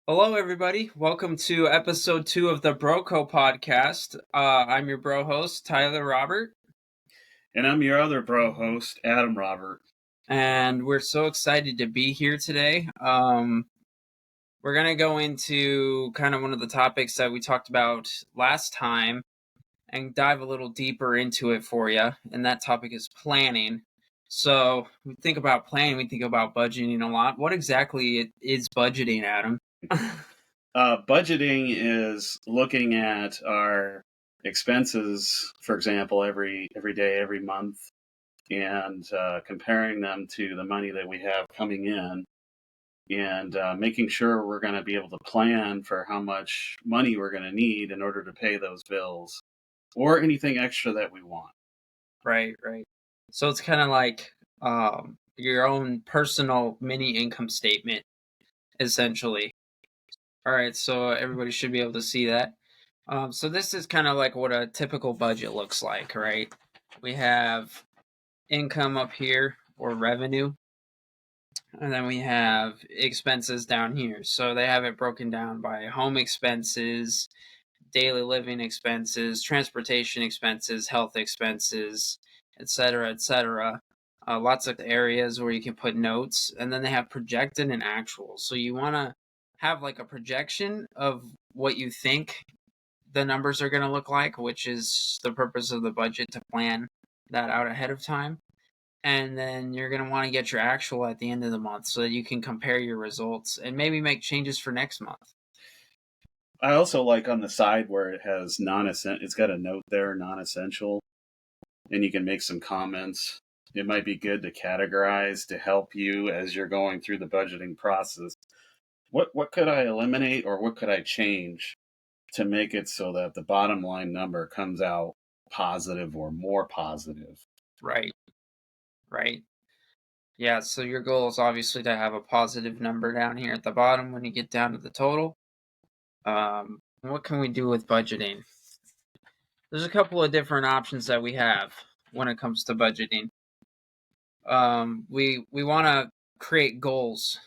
Hello, everybody. Welcome to episode 2 of the BroCo Podcast. I'm your bro host, Tyler Robert. And I'm your other bro host, Adam Robert. And we're so excited to be here today. We're going to go into kind of one of the topics that we talked about last time and dive a little deeper into it for you. And that topic is planning. So we think about planning, we think about budgeting a lot. What exactly is budgeting, Adam? Budgeting is looking at our expenses, for example, every day, every month, and comparing them to the money that we have coming in, and making sure we're going to be able to plan for how much money we're going to need in order to pay those bills or anything extra that we want. Right. So it's kind of like your own personal mini income statement, essentially. All right, so everybody should be able to see that. So this is kind of like what a typical budget looks like, right? We have income up here, or revenue, and then we have expenses down here. So they have it broken down by home expenses, daily living expenses, transportation expenses, health expenses, etc., etc. Lots of areas where you can put notes, and then they have projected and actual. So you want to have like a projection of what you think the numbers are going to look like, which is the purpose of the budget, to plan that out ahead of time. And then you're going to want to get your actual at the end of the month so that you can compare your results and maybe make changes for next month. I also like on the side where it has it's got a note there, non-essential, and you can make some comments. It might be good to categorize to help you as you're going through the budgeting process. What could I eliminate or what could I change to make it so that the bottom line number comes out positive or more positive? Right. Yeah, so your goal is obviously to have a positive number down here at the bottom when you get down to the total. What can we do with budgeting? There's a couple of different options that we have when it comes to budgeting. We want to create goals,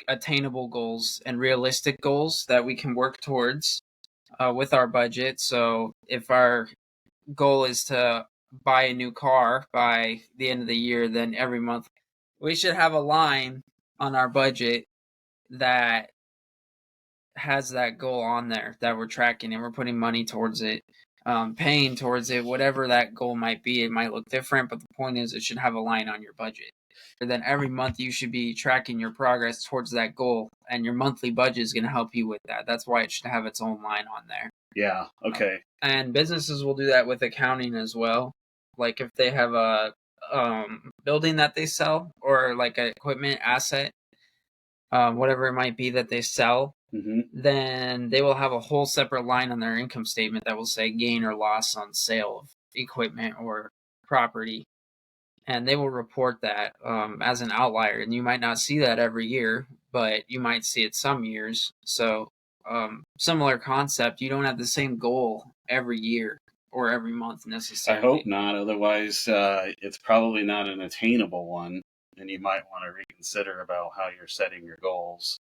attainable goals, and realistic goals that we can work towards with our budget. So if our goal is to buy a new car by the end of the year, then every month we should have a line on our budget that has that goal on there that we're tracking, and we're putting money towards it, paying towards it, whatever that goal might be. It might look different, but the point is it should have a line on your budget. And then every month you should be tracking your progress towards that goal, and your monthly budget is going to help you with that. That's why it should have its own line on there. Yeah, okay. And businesses will do that with accounting as well. Like if they have a building that they sell, or like an equipment asset, whatever it might be that they sell, then they will have a whole separate line on their income statement that will say gain or loss on sale of equipment or property. And they will report that as an outlier. And you might not see that every year, but you might see it some years. So similar concept, you don't have the same goal every year or every month necessarily. I hope not. Otherwise, it's probably not an attainable one. And you might want to reconsider about how you're setting your goals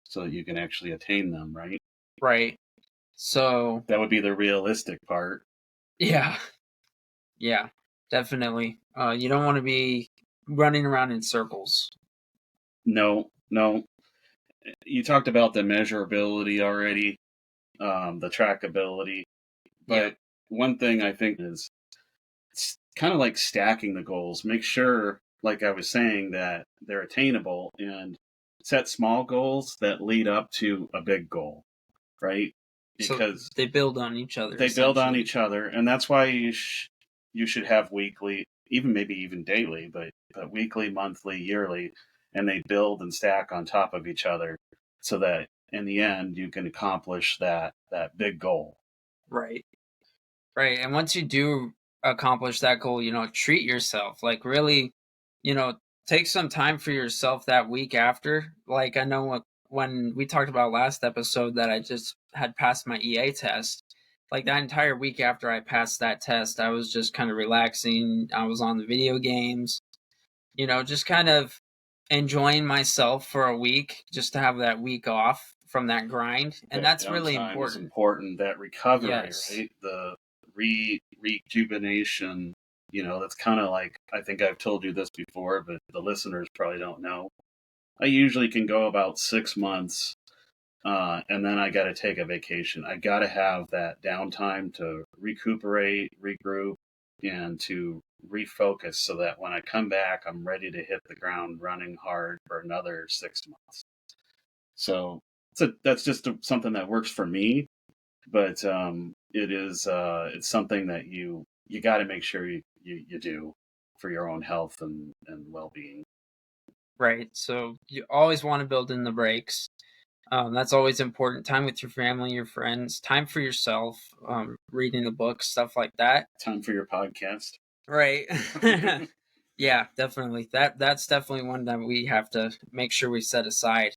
so that you can actually attain them, right? Right. So that would be the realistic part. Yeah, definitely. You don't want to be running around in circles. No. You talked about the measurability already, the trackability. But one thing I think is it's kind of like stacking the goals. Make sure, like I was saying, that they're attainable, and set small goals that lead up to a big goal, right? Because so they build on each other. They build on each other, and that's why you should have weekly, maybe even daily, but weekly, monthly, yearly, and they build and stack on top of each other so that in the end you can accomplish that big goal. Right. And once you do accomplish that goal, treat yourself. Like really, take some time for yourself that week after. Like I know when we talked about last episode that I just had passed my EA test, like that entire week after I passed that test, I was just kind of relaxing. I was on the video games, just kind of enjoying myself for a week, just to have that week off from that grind, and That that's really downtime is important. important. That recovery, Yes. right? The rejuvenation. That's kind of like, I think I've told you this before, but the listeners probably don't know. I usually can go about 6 months, and then I got to take a vacation. I got to have that downtime to recuperate, regroup, and to refocus so that when I come back, I'm ready to hit the ground running hard for another 6 months. So that's just something that works for me, but it's something that you got to make sure you do for your own health and well-being. Right. So you always want to build in the breaks. That's always important. Time with your family, your friends, time for yourself, reading a book, stuff like that. Time for your podcast. Right. Yeah, definitely. That's definitely one that we have to make sure we set aside,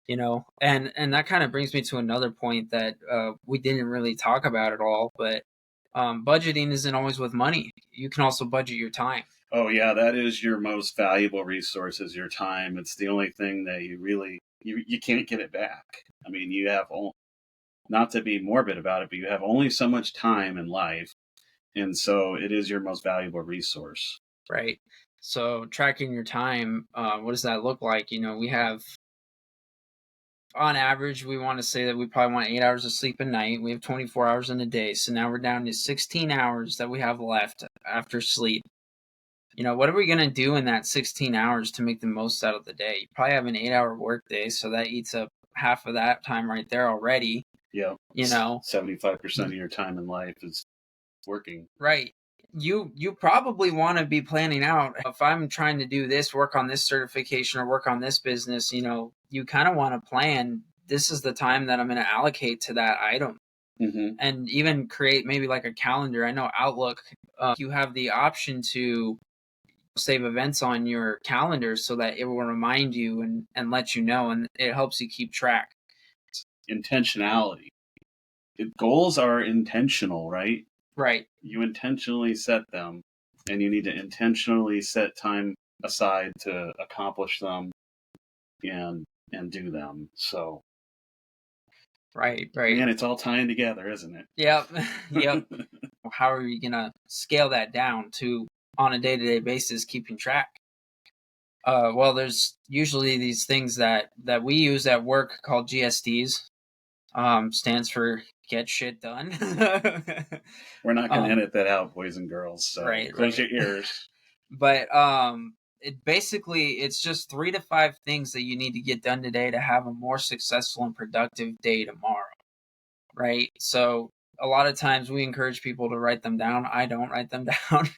and that kind of brings me to another point that we didn't really talk about at all, but budgeting isn't always with money. You can also budget your time. Oh yeah, that is your most valuable resource, is your time. It's the only thing that you can't get it back. I mean, you have not to be morbid about it, but you have only so much time in life, and so it is your most valuable resource. Right. So tracking your time, what does that look like? We have, on average, we want to say that we probably want 8 hours of sleep a night. We have 24 hours in a day. So now we're down to 16 hours that we have left after sleep. What are we going to do in that 16 hours to make the most out of the day? You probably have an 8-hour work day, so that eats up half of that time right there already. Yeah. 75% of your time in life is working. Right. You probably want to be planning out, if I'm trying to do this, work on this certification or work on this business, you kind of want to plan, this is the time that I'm going to allocate to that item. Mm-hmm. And even create maybe like a calendar. I know Outlook, you have the option to save events on your calendar so that it will remind you and let you know, and it helps you keep track. Intentionality. Goals are intentional, right? Right. You intentionally set them, and you need to intentionally set time aside to accomplish them and do them. So Right. man, it's all tying together, isn't it? Yep. Yep. How are you gonna scale that down to, on a day-to-day basis, keeping track? Well, there's usually these things that we use at work called GSDs. Stands for get shit done. We're not going to edit that out, boys and girls. So right, close right. your ears. But it's just 3 to 5 things that you need to get done today to have a more successful and productive day tomorrow. Right? So a lot of times we encourage people to write them down. I don't write them down.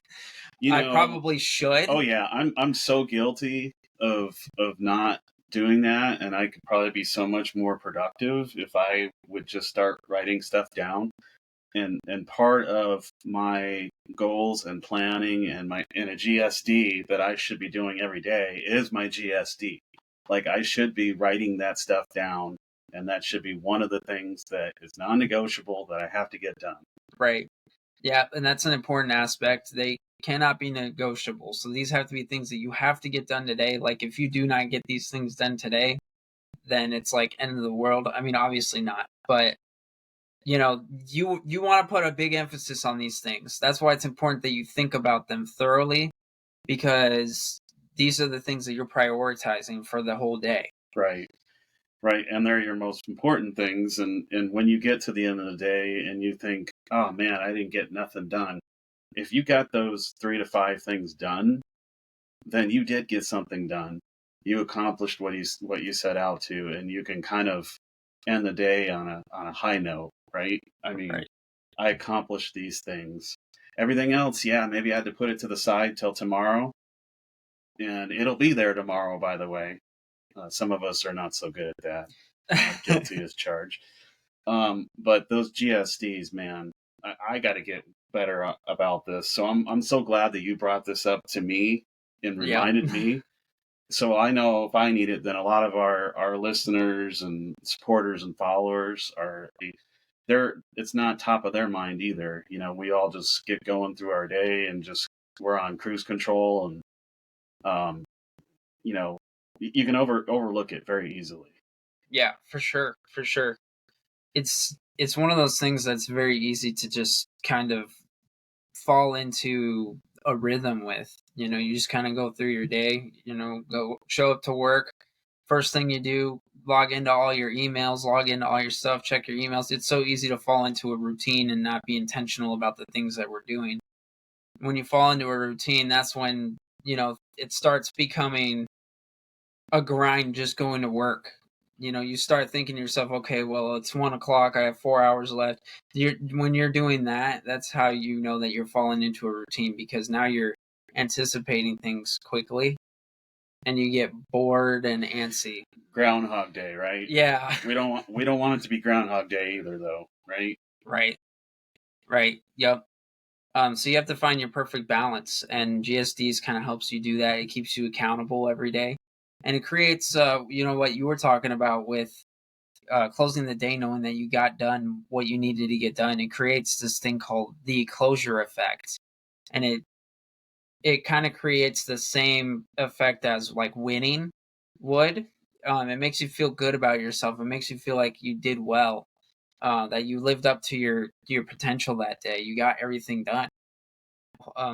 I probably should. Oh yeah, I'm so guilty of not doing that, and I could probably be so much more productive if I would just start writing stuff down. And part of my goals and planning and my in a GSD that I should be doing every day is my GSD. Like, I should be writing that stuff down, and that should be one of the things that is non-negotiable that I have to get done. Right. Yeah, and that's an important aspect. They cannot be negotiable. So these have to be things that you have to get done today. Like, if you do not get these things done today, then it's like end of the world. I mean, obviously not, but you want to put a big emphasis on these things. That's why it's important that you think about them thoroughly, because these are the things that you're prioritizing for the whole day. Right. And they're your most important things. And when you get to the end of the day and you think, oh man, I didn't get nothing done. If you got those 3 to 5 things done, then you did get something done. You accomplished what you set out to, and you can kind of end the day on a high note, right? I mean, Right. I accomplished these things. Everything else, yeah, maybe I had to put it to the side till tomorrow, and it'll be there tomorrow, by the way. Some of us are not so good at that. Guilty as charged. But those GSDs, man, I got to get better about this. So I'm so glad that you brought this up to me and reminded me. So I know if I need it, then a lot of our listeners and supporters and followers it's not top of their mind either. We all just get going through our day and we're on cruise control, and you can overlook it very easily. Yeah, for sure, for sure. It's one of those things that's very easy to just kind of fall into a rhythm with. You just kind of go through your day, go show up to work. First thing you do, log into all your emails, log into all your stuff, check your emails. It's so easy to fall into a routine and not be intentional about the things that we're doing. When you fall into a routine, that's when, it starts becoming a grind just going to work. You start thinking to yourself, okay, well, it's 1 o'clock. I have 4 hours left. When you're doing that, that's how you know that you're falling into a routine, because now you're anticipating things quickly and you get bored and antsy. Groundhog Day, right? Yeah. We don't want it to be Groundhog Day either, though, right? Right. Yep. So you have to find your perfect balance, and GSDs kind of helps you do that. It keeps you accountable every day, and it creates, what you were talking about with closing the day, knowing that you got done what you needed to get done. It creates this thing called the closure effect, and it kind of creates the same effect as like winning would. It makes you feel good about yourself. It makes you feel like you did well, that you lived up to your potential that day. You got everything done.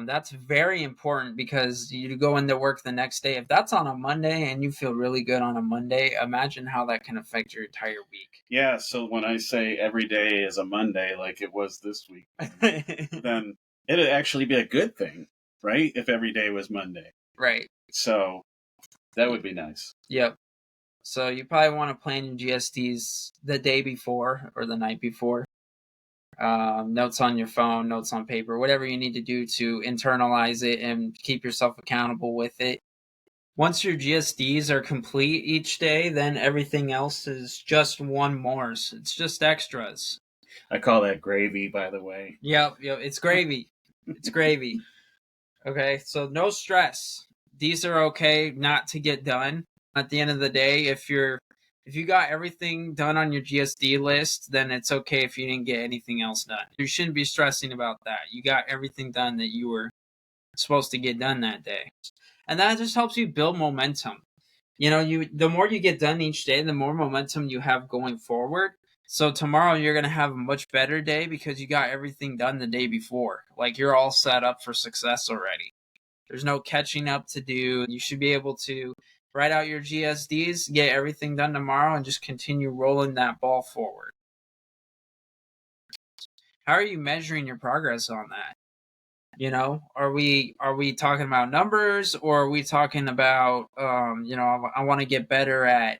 That's very important, because you go into work the next day. If that's on a Monday and you feel really good on a Monday, imagine how that can affect your entire week. Yeah, so when I say every day is a Monday, like it was this week, then it'd actually be a good thing, right? If every day was Monday. Right. So that would be nice. Yep. So you probably want to plan your GSDs the day before or the night before. Notes on your phone, notes on paper, whatever you need to do to internalize it and keep yourself accountable with it. Once your GSDs are complete each day, then everything else is just one more. So it's just extras. I call that gravy, by the way. Yep, it's gravy. It's gravy. Okay, so no stress. These are okay not to get done. At the end of the day, if you got everything done on your GSD list, then it's okay if you didn't get anything else done. You shouldn't be stressing about that. You got everything done that you were supposed to get done that day. And that just helps you build momentum. The more you get done each day, the more momentum you have going forward. So tomorrow you're going to have a much better day because you got everything done the day before. Like, you're all set up for success already. There's no catching up to do. You should be able to write out your GSDs, get everything done tomorrow, and just continue rolling that ball forward. How are you measuring your progress on that? Are we talking about numbers, or are we talking about I want to get better at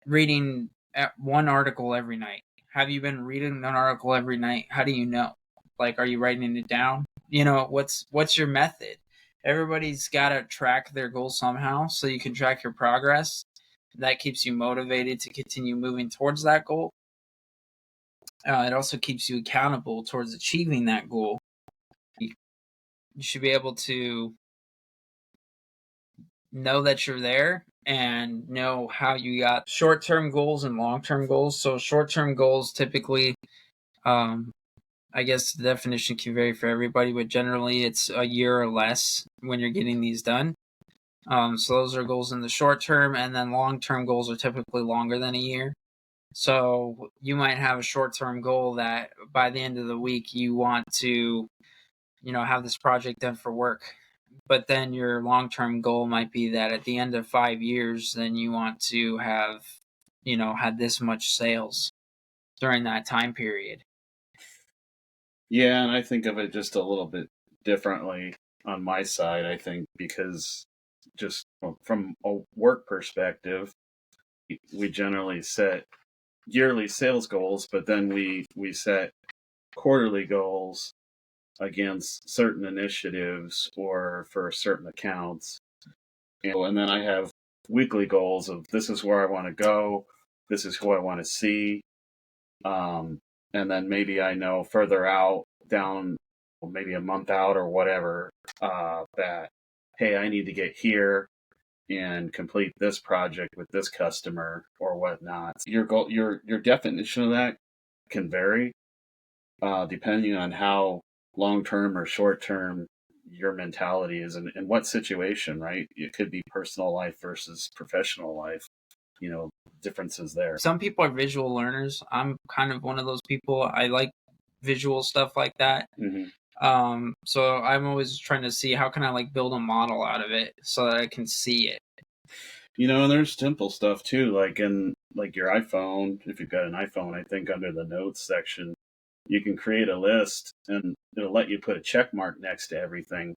reading one article every night? Have you been reading an article every night? How do you know? Like, are you writing it down? What's your method? Everybody's got to track their goals somehow, so you can track your progress. That keeps you motivated to continue moving towards that goal. It also keeps you accountable towards achieving that goal. You should be able to know that you're there and know how you got short-term goals and long-term goals. So short-term goals typically, I guess the definition can vary for everybody, but generally it's a year or less when you're getting these done. So those are goals in the short term, and then long-term goals are typically longer than a year. So you might have a short-term goal that by the end of the week you want to, have this project done for work. But then your long-term goal might be that at the end of 5 years, then you want to have, had this much sales during that time period. Yeah, and I think of it just a little bit differently on my side, I think, because just from a work perspective, we generally set yearly sales goals, but then we set quarterly goals against certain initiatives or for certain accounts. And then I have weekly goals of this is where I want to go, this is who I want to see. And then maybe I know further out, down maybe a month out or whatever, that, hey, I need to get here and complete this project with this customer or whatnot. Your goal, your definition of that can vary depending on how long term or short term your mentality is and what situation, right? It could be personal life versus professional life. differences there. Some people are visual learners. I'm kind of one of those people. I like visual stuff like that. So I'm always trying to see how can I like build a model out of it so that I can see it. And there's simple stuff too, like in like your iPhone. If you've got an iPhone, I think under the notes section, you can create a list and it'll let you put a check mark next to everything.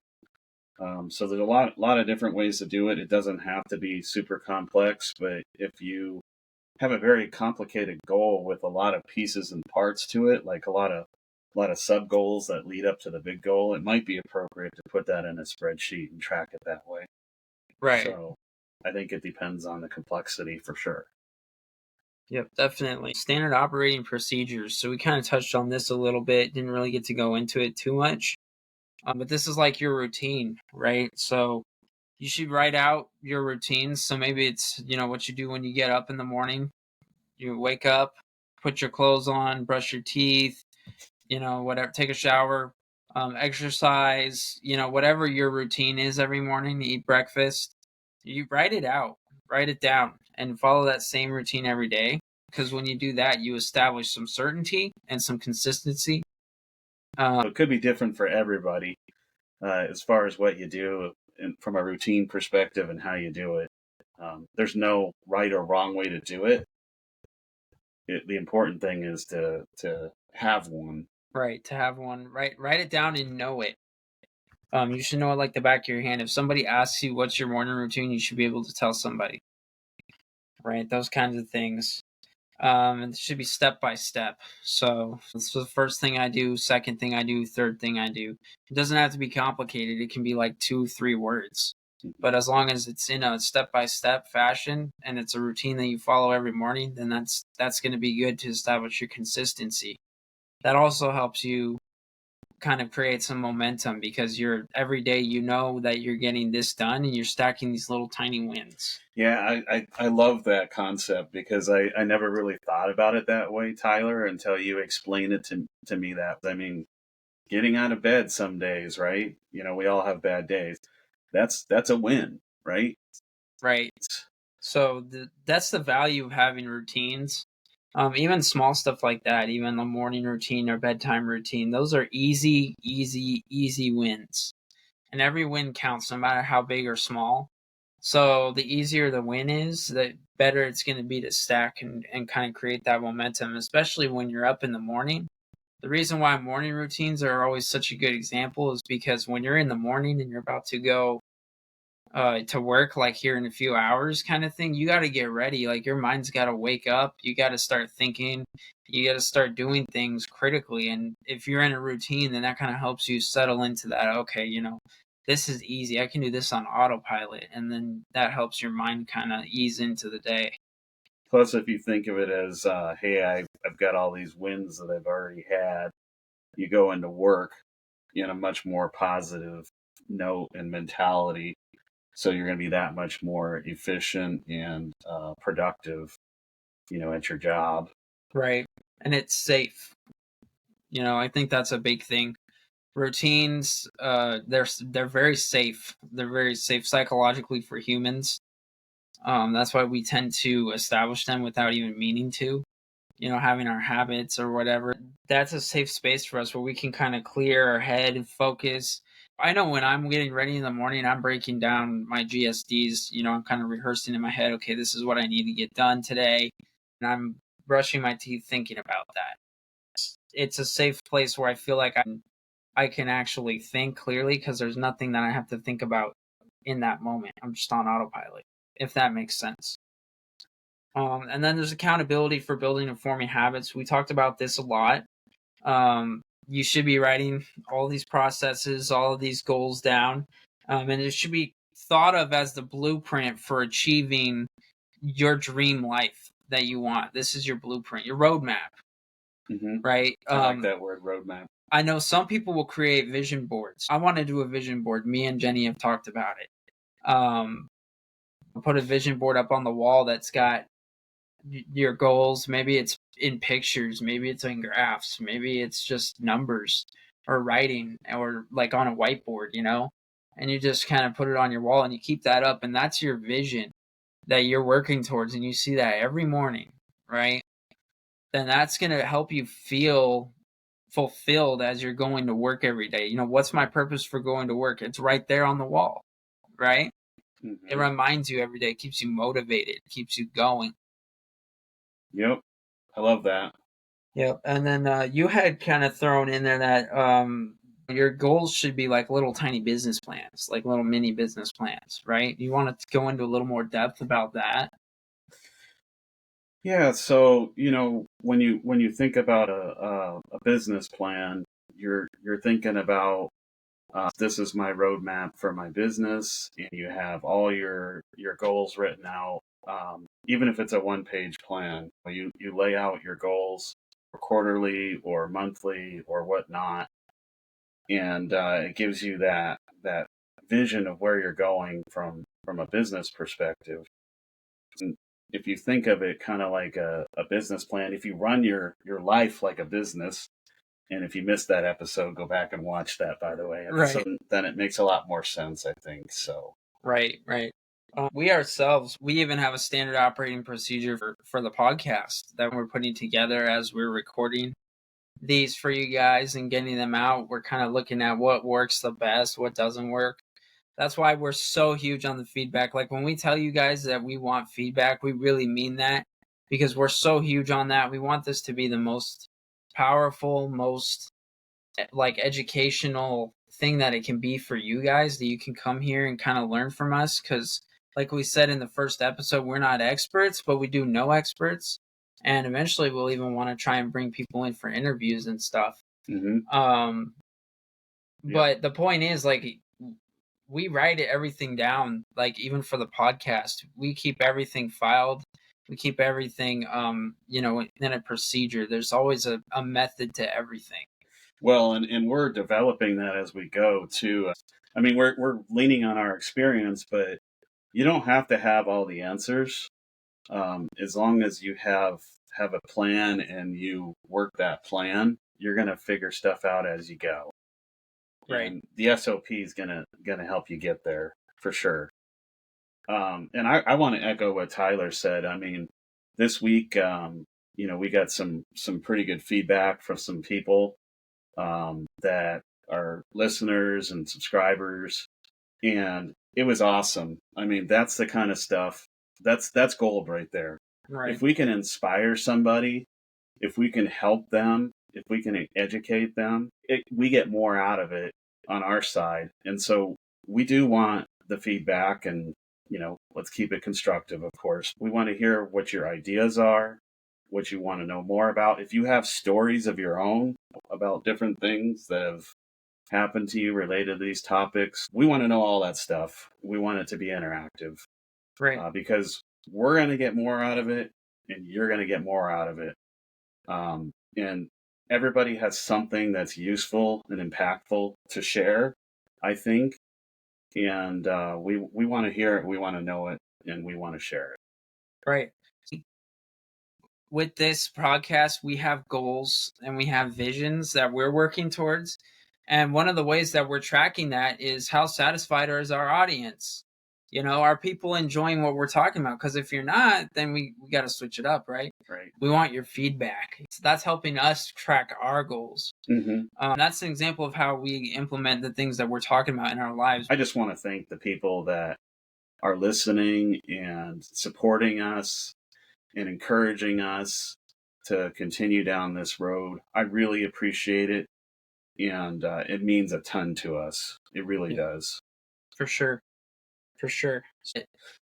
So there's a lot of different ways to do it. It doesn't have to be super complex, but if you have a very complicated goal with a lot of pieces and parts to it, like a lot of sub goals that lead up to the big goal, it might be appropriate to put that in a spreadsheet and track it that way. Right. So I think it depends on the complexity for sure. Yep, definitely. Standard operating procedures. So we kind of touched on this a little bit, didn't really get to go into it too much. But this is like your routine, right? So you should write out your routines. So maybe it's, what you do when you get up in the morning. You wake up, put your clothes on, brush your teeth, whatever, take a shower, exercise, whatever your routine is every morning, eat breakfast. You write it out, write it down, and follow that same routine every day. Because when you do that, you establish some certainty and some consistency. So it could be different for everybody as far as what you do from a routine perspective and how you do it. There's no right or wrong way to do it. The important thing is to have one. Right, to have one. Write it down and know it. You should know it like the back of your hand. If somebody asks you what's your morning routine, you should be able to tell somebody. Right, those kinds of things. And it should be step by step. So this is the first thing I do, second thing I do, third thing I do. It doesn't have to be complicated. It can be like 2-3 words. But as long as it's in a step by step fashion and it's a routine that you follow every morning, then that's going to be good to establish your consistency. That also helps you kind of create some momentum because you're every day that you're getting this done and you're stacking these little tiny wins. Yeah, I love that concept because I never really thought about it that way, Tyler, until you explained it to me that. I mean, getting out of bed some days, right? We all have bad days. That's a win, right? Right. So that's the value of having routines. Even small stuff like that, even the morning routine or bedtime routine, those are easy wins. And every win counts no matter how big or small. So the easier the win is, the better it's going to be to stack and kind of create that momentum, especially when you're up in the morning. The reason why morning routines are always such a good example is because when you're in the morning and you're about to go to work, like here in a few hours kind of thing, you got to get ready. Like your mind's got to wake up. You got to start thinking. You got to start doing things critically. And if you're in a routine, then that kind of helps you settle into that. Okay, this is easy. I can do this on autopilot. And then that helps your mind kind of ease into the day. Plus, if you think of it as, hey, I've got all these wins that I've already had, you go into work in a much more positive note and mentality. So you're going to be that much more efficient and productive, at your job. Right. And it's safe. I think that's a big thing. Routines, they're very safe. They're very safe psychologically for humans. That's why we tend to establish them without even meaning to. Having our habits or whatever. That's a safe space for us where we can kind of clear our head and focus. I know when I'm getting ready in the morning, I'm breaking down my GSDs. I'm kind of rehearsing in my head, okay, this is what I need to get done today. And I'm brushing my teeth thinking about that. It's a safe place where I feel like I can actually think clearly because there's nothing that I have to think about in that moment. I'm just on autopilot, if that makes sense. And then there's accountability for building and forming habits. We talked about this a lot. You should be writing all these processes, all of these goals down, and it should be thought of as the blueprint for achieving your dream life that you want. This is your blueprint, your roadmap, right? I like that word, roadmap. I know some people will create vision boards. I want to do a vision board. Me and Jenny have talked about it. Put a vision board up on the wall that's got your goals. Maybe it's in pictures, maybe it's in graphs, maybe it's just numbers or writing or like on a whiteboard, and you just kind of put it on your wall and you keep that up and that's your vision. that you're working towards and you see that every morning, right? Then that's going to help you feel fulfilled as you're going to work every day. You know, what's my purpose for going to work? It's right there on the wall, right? It reminds you every day, keeps you motivated, keeps you going. Yep. I love that. Yep. And then you had kind of thrown in there that your goals should be like little tiny business plans, like little mini business plans, right? You want to go into a little more depth about that? Yeah, so when you think about a business plan, you're thinking about this is my roadmap for my business, and you have all your goals written out. Even if it's a one-page plan, you lay out your goals quarterly or monthly or whatnot, and it gives you that vision of where you're going from a business perspective. And if you think of it kind of like a business plan, if you run your life like a business, and if you missed that episode, go back and watch that, by the way. Right. Then it makes a lot more sense, I think. So. Right. We ourselves, we even have a standard operating procedure for the podcast that we're putting together as we're recording these for you guys and getting them out. We're kind of looking at what works the best, what doesn't work. That's why we're so huge on the feedback. Like when we tell you guys that we want feedback, we really mean that, because we're so huge on that. We want this to be the most powerful, most like educational thing that it can be for you guys, that you can come here and kind of learn from us. Because like we said in the first episode, we're not experts, but we do know experts. And eventually we'll even want to try and bring people in for interviews and stuff. Mm-hmm. But the point is, like, we write everything down. Like even for the podcast, we keep everything filed. We keep everything, in a procedure. There's always a method to everything. Well, and we're developing that as we go too. I mean, we're leaning on our experience, but you don't have to have all the answers. As long as you have a plan and you work that plan, you're gonna figure stuff out as you go. Right. And the SOP is gonna help you get there for sure. And I want to echo what Tyler said. I mean, this week, we got some pretty good feedback from some people that are listeners and subscribers, and it was awesome. I mean, that's the kind of stuff that's gold right there. Right. If we can inspire somebody, if we can help them, if we can educate them, we get more out of it on our side. And so we do want the feedback, and let's keep it constructive, of course. We want to hear what your ideas are, what you want to know more about. If you have stories of your own about different things that have happened to you related to these topics, we want to know all that stuff. We want it to be interactive. Right. Because we're going to get more out of it, and you're going to get more out of it. And everybody has something that's useful and impactful to share, I think. And we want to hear it, we want to know it, and we want to share it. Right. With this podcast, we have goals and we have visions that we're working towards. And one of the ways that we're tracking that is how satisfied is our audience? Are people enjoying what we're talking about? Because if you're not, then we got to switch it up, right? Right. We want your feedback. So that's helping us track our goals. Mm-hmm. That's an example of how we implement the things that we're talking about in our lives. I just want to thank the people that are listening and supporting us and encouraging us to continue down this road. I really appreciate it, and it means a ton to us. It really does. For sure.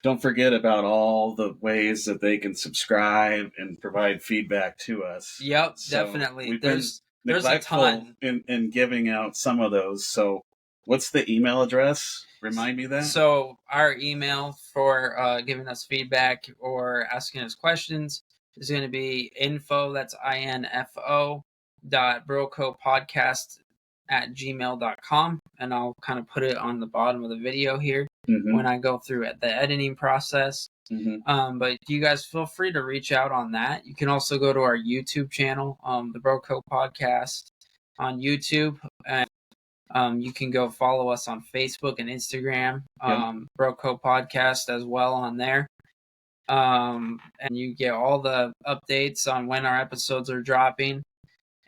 Don't forget about all the ways that they can subscribe and provide feedback to us. Yep, definitely. There's a ton in giving out some of those. So what's the email address? Remind me that. So our email for giving us feedback or asking us questions is going to be info, that's info, .brocopodcast@gmail.com. And I'll kind of put it on the bottom of the video here when I go through the editing process. But you guys feel free to reach out on that. You can also go to our YouTube channel, the BroCo Podcast on YouTube, and you can go follow us on Facebook and Instagram, BroCo Podcast as well on there. And you get all the updates on when our episodes are dropping.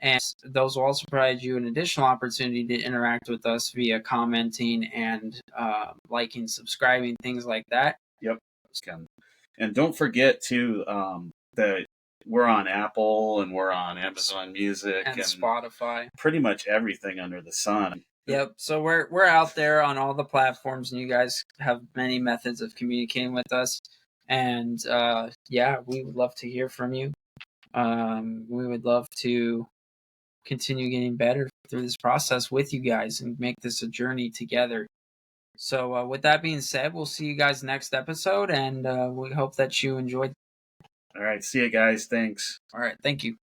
And those will also provide you an additional opportunity to interact with us via commenting and liking, subscribing, things like that. Yep. And don't forget to that we're on Apple and we're on Amazon Music and Spotify. Pretty much everything under the sun. Yep. So we're out there on all the platforms, and you guys have many methods of communicating with us. And yeah, we would love to hear from you. We would love to continue getting better through this process with you guys and make this a journey together. So with that being said, we'll see you guys next episode, and we hope that you enjoyed. All right. See you guys. Thanks. All right. Thank you.